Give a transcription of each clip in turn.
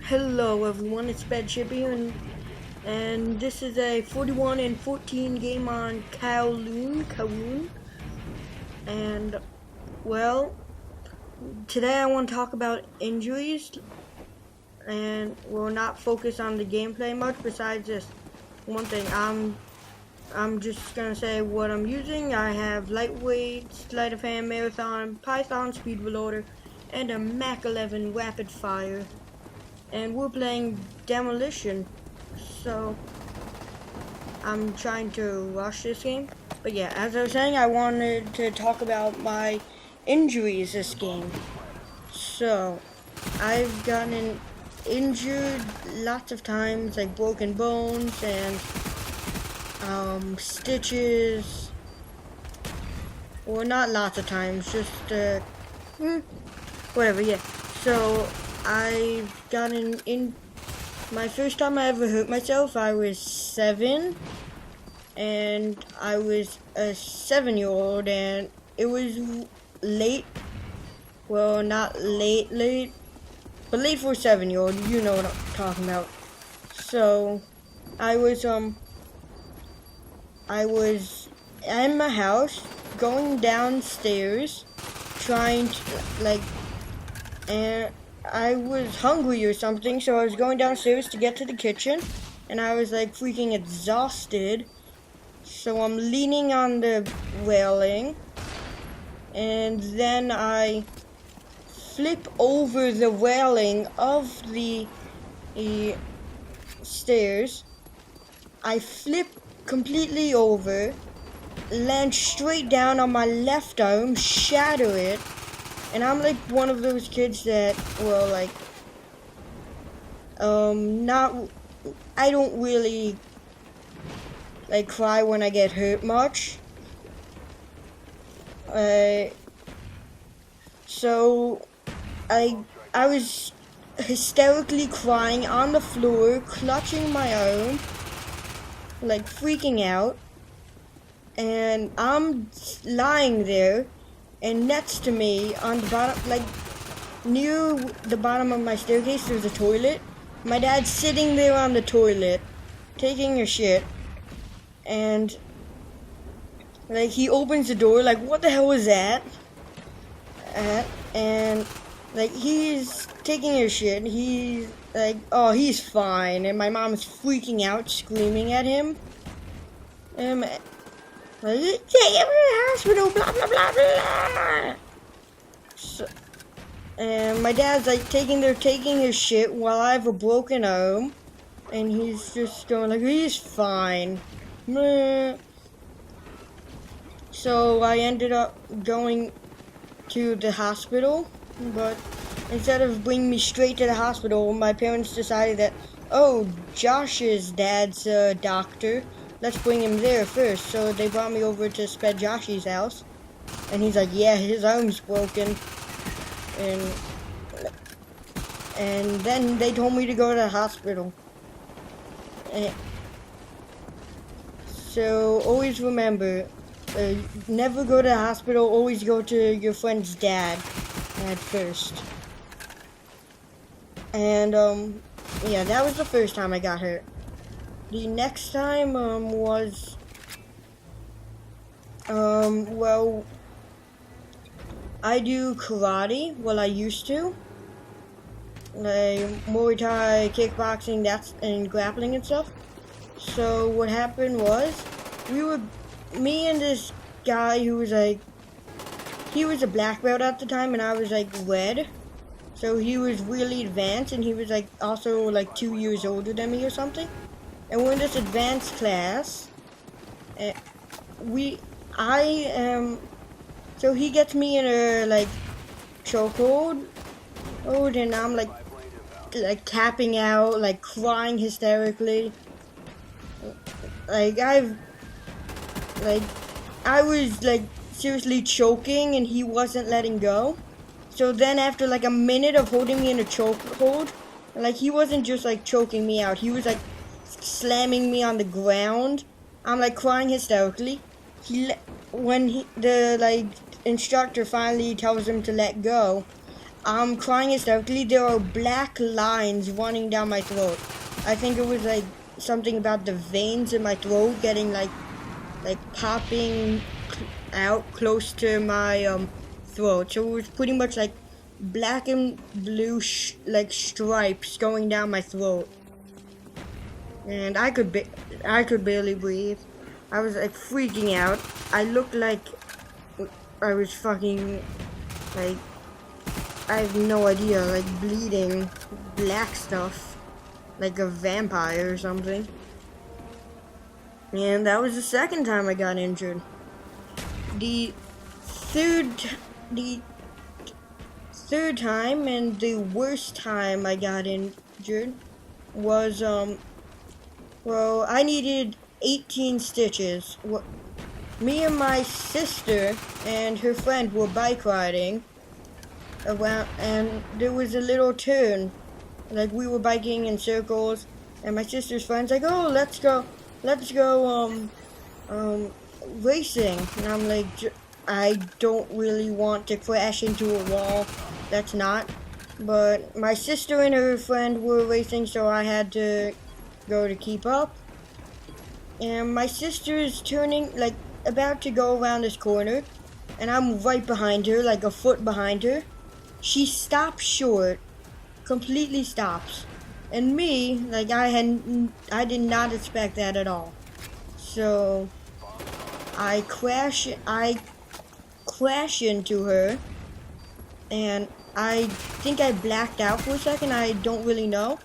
Hello everyone, it's Bad Chippy and this is a 41 and 14 game on Kowloon. And well, today I want to talk about injuries and we'll not focus on the gameplay much besides just one thing. I'm just gonna say what I'm using. I have lightweight, sleight of hand, marathon, Python, speed reloader, and a Mac 11 rapid fire. And we're playing demolition, so I'm trying to rush this game. But yeah, as I was saying, I wanted to talk about my injuries this game. So I've gotten injured lots of times, like broken bones and stitches. Well, not lots of times, just whatever. Yeah. So I've gotten in. My first time I ever hurt myself, I was 7, and I was a 7-year-old, and it was late. Well, not late, but late for a 7-year-old. You know what I'm talking about. So, I was in my house, going downstairs, trying to and I was hungry or something, so I was going downstairs to get to the kitchen, and I was like freaking exhausted. So I'm leaning on the railing, and then I flip over the railing of the stairs. I flip completely over, land straight down on my left arm, shatter it. And I'm like one of those kids that, well, like, I don't really, like, cry when I get hurt much. So, I was hysterically crying on the floor, clutching my arm, like, freaking out. And I'm lying there. And next to me, on the bottom, like, near the bottom of my staircase, there's a toilet. My dad's sitting there on the toilet, taking a shit. And, like, he opens the door, like, what the hell was that? And, like, he's taking a shit. He's, like, oh, he's fine. And my mom's freaking out, screaming at him. Like, take him to the hospital, blah, blah, blah, blah. So, and my dad's like taking his shit while I have a broken arm. And he's just going like, he's fine. So I ended up going to the hospital. But instead of bringing me straight to the hospital, my parents decided that, oh, Josh's dad's a doctor. Let's bring him there first. So they brought me over to Sped Joshy's house. And he's like, yeah, his arm's broken. And then they told me to go to the hospital. So always remember, never go to the hospital. Always go to your friend's dad at first. And, yeah, that was the first time I got hurt. The next time, was, well, I do karate. Well, I used to. Like, Muay Thai, kickboxing, and grappling and stuff. So, what happened was, me and this guy who was like, he was a black belt at the time, and I was like red. So, he was really advanced, and he was like, also like 2 years older than me or something. And we're in this advanced class. So he gets me in a, like, chokehold. Oh, and I'm, like tapping out, like, crying hysterically. Like, I was, like, seriously choking, and he wasn't letting go. So then after, like, a minute of holding me in a chokehold, like, he wasn't just, like, choking me out. He was, like, slamming me on the ground. I'm like crying hysterically. When the instructor finally tells him to let go, I'm crying hysterically. There are black lines running down my throat. I think it was like something about the veins in my throat getting like popping out close to my throat. So it was pretty much like black and blue like stripes going down my throat, and I could barely breathe. I was like freaking out. I looked like I was fucking like, I have no idea, like bleeding black stuff like a vampire or something. And that was the second time I got injured. The third the third time and the worst time I got injured was well, I needed 18 stitches. Me and my sister and her friend were bike riding around, and there was a little turn. Like, we were biking in circles, and my sister's friend's like, "Oh, let's go, racing." And I'm like, I don't really want to crash into a wall. That's not. But my sister and her friend were racing, so I had to go to keep up. And my sister is turning, like, about to go around this corner, and I'm right behind her, like a foot behind her. She stops short, completely stops. And me, like, I did not expect that at all. So I crash into her, and I think I blacked out for a second. I don't really know.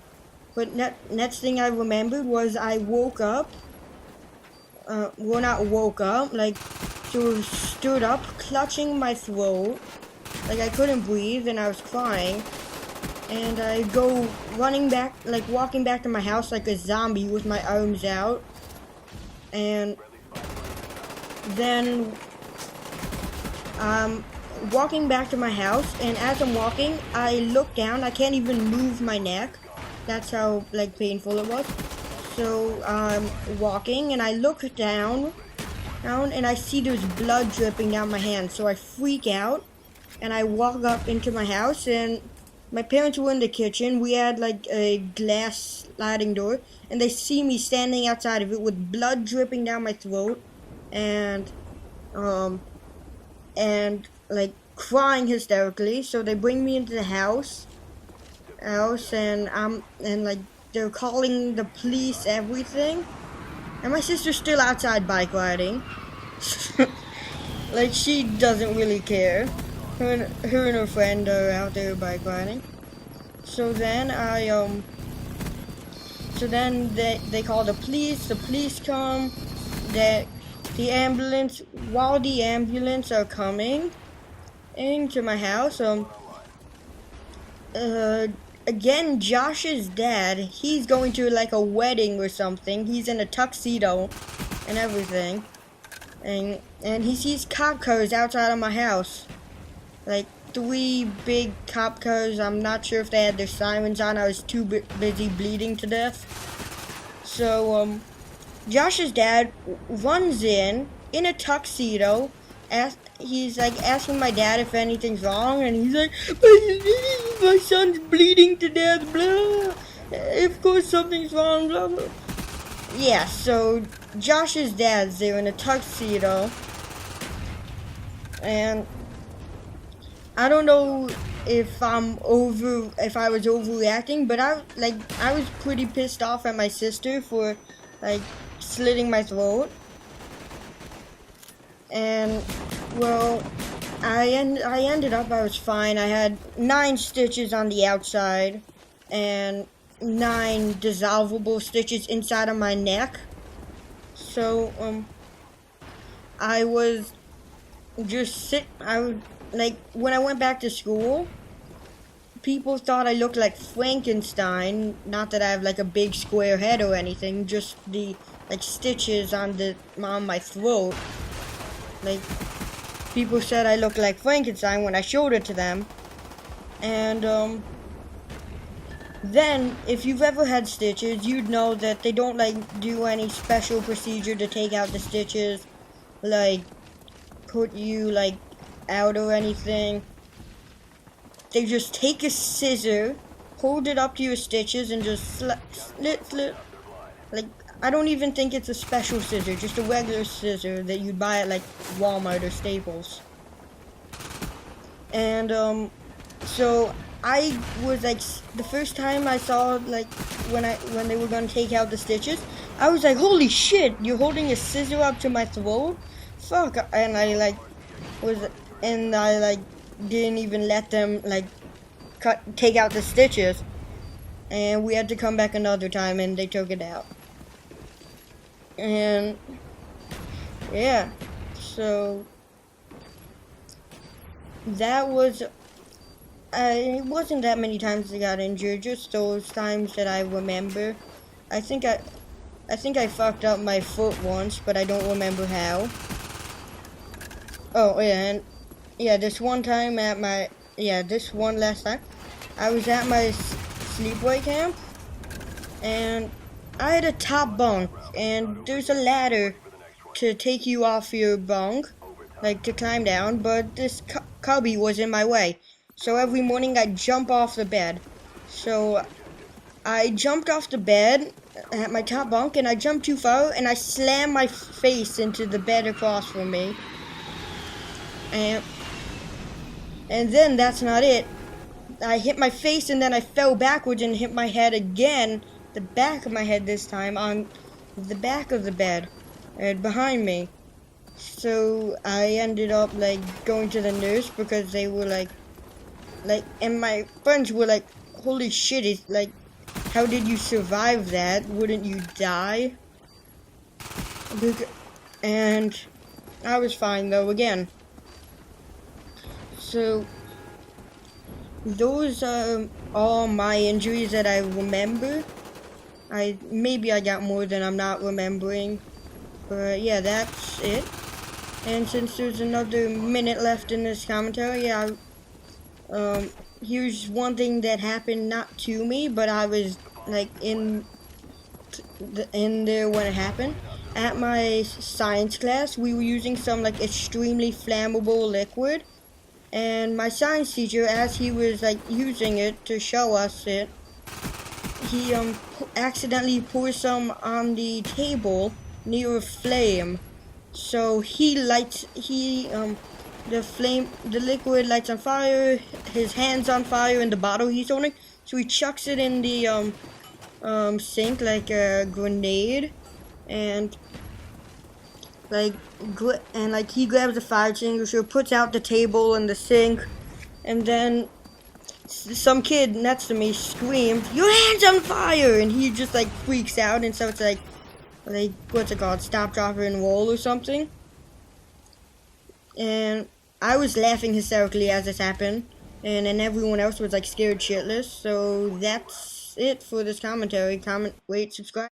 But next thing I remembered was I woke up. Well, not woke up, like, sort of stood up, clutching my throat. Like, I couldn't breathe, and I was crying. And I go running back, like, walking back to my house like a zombie with my arms out. And then, walking back to my house, and as I'm walking, I look down. I can't even move my neck. That's how, like, painful it was. So I'm walking, and I look down, and I see there's blood dripping down my hand. So I freak out, and I walk up into my house, and my parents were in the kitchen. We had like a glass sliding door, and they see me standing outside of it with blood dripping down my throat, and like crying hysterically. So they bring me into the house, and like, they're calling the police, everything. And my sister's still outside bike riding. Like, she doesn't really care. Her and her friend are out there bike riding. So then they call the police come, the ambulance, while the ambulance are coming into my house, again, Josh's dad, he's going to like a wedding or something. He's in a tuxedo and everything. And he sees cop cars outside of my house. Like 3 big cop cars. I'm not sure if they had their sirens on. I was too busy bleeding to death. So, Josh's dad runs in a tuxedo. He's like asking my dad if anything's wrong, and he's like, my son's bleeding to death, blah. Of course something's wrong, blah, blah. Yeah, so Josh's dad's there in a tuxedo, and I don't know if I was overreacting, but I was pretty pissed off at my sister for like slitting my throat. And, well, I ended up, I was fine. I had 9 stitches on the outside and 9 dissolvable stitches inside of my neck. So, I was just when I went back to school, people thought I looked like Frankenstein. Not that I have like a big square head or anything, just the like stitches on my throat. Like, people said I looked like Frankenstein when I showed it to them. And, then, if you've ever had stitches, you'd know that they don't, like, do any special procedure to take out the stitches, like, put you, like, out or anything. they just take a scissor, hold it up to your stitches, and just slit. Like, I don't even think it's a special scissor, just a regular scissor that you'd buy at like Walmart or Staples. And so I was like, the first time I saw like when they were gonna take out the stitches, I was like, holy shit, you're holding a scissor up to my throat? Fuck. And I like didn't even let them like take out the stitches, and we had to come back another time and they took it out. And yeah, so that was it wasn't that many times I got injured, just those times that I remember. I think I fucked up my foot once, but I don't remember how. Oh yeah, and yeah, this one last time, I was at my sleepaway camp, and I had a top bunk, and there's a ladder to take you off your bunk, like to climb down, but this cubby was in my way. So every morning I'd jump off the bed. So I jumped off the bed at my top bunk, and I jumped too far, and I slammed my face into the bed across from me. And then that's not it. I hit my face, and then I fell backwards and hit my head again, the back of my head this time, on the back of the bed behind me. So I ended up like going to the nurse because they were like, and my friends were like, holy shit, it's like, how did you survive that? Wouldn't you die? And I was fine though again. So those are all my injuries that I remember. Maybe I got more than I'm not remembering, but yeah, that's it. And since there's another minute left in this commentary, yeah, here's one thing that happened, not to me, but I was like in there when it happened. At my science class, we were using some like extremely flammable liquid, and my science teacher, as he was like using it to show us it, he accidentally poured some on the table near a flame. So the liquid lights on fire, his hand's on fire, and the bottle he's holding. So he chucks it in the sink like a grenade, and he grabs a fire extinguisher, puts out the table and the sink, and then some kid next to me screams, "Your hand's on fire!" And he just like freaks out, and so it's like what's it called, stop, drop, and roll or something. And I was laughing hysterically as this happened, and then everyone else was like scared shitless. So that's it for this commentary. Comment, rate, subscribe.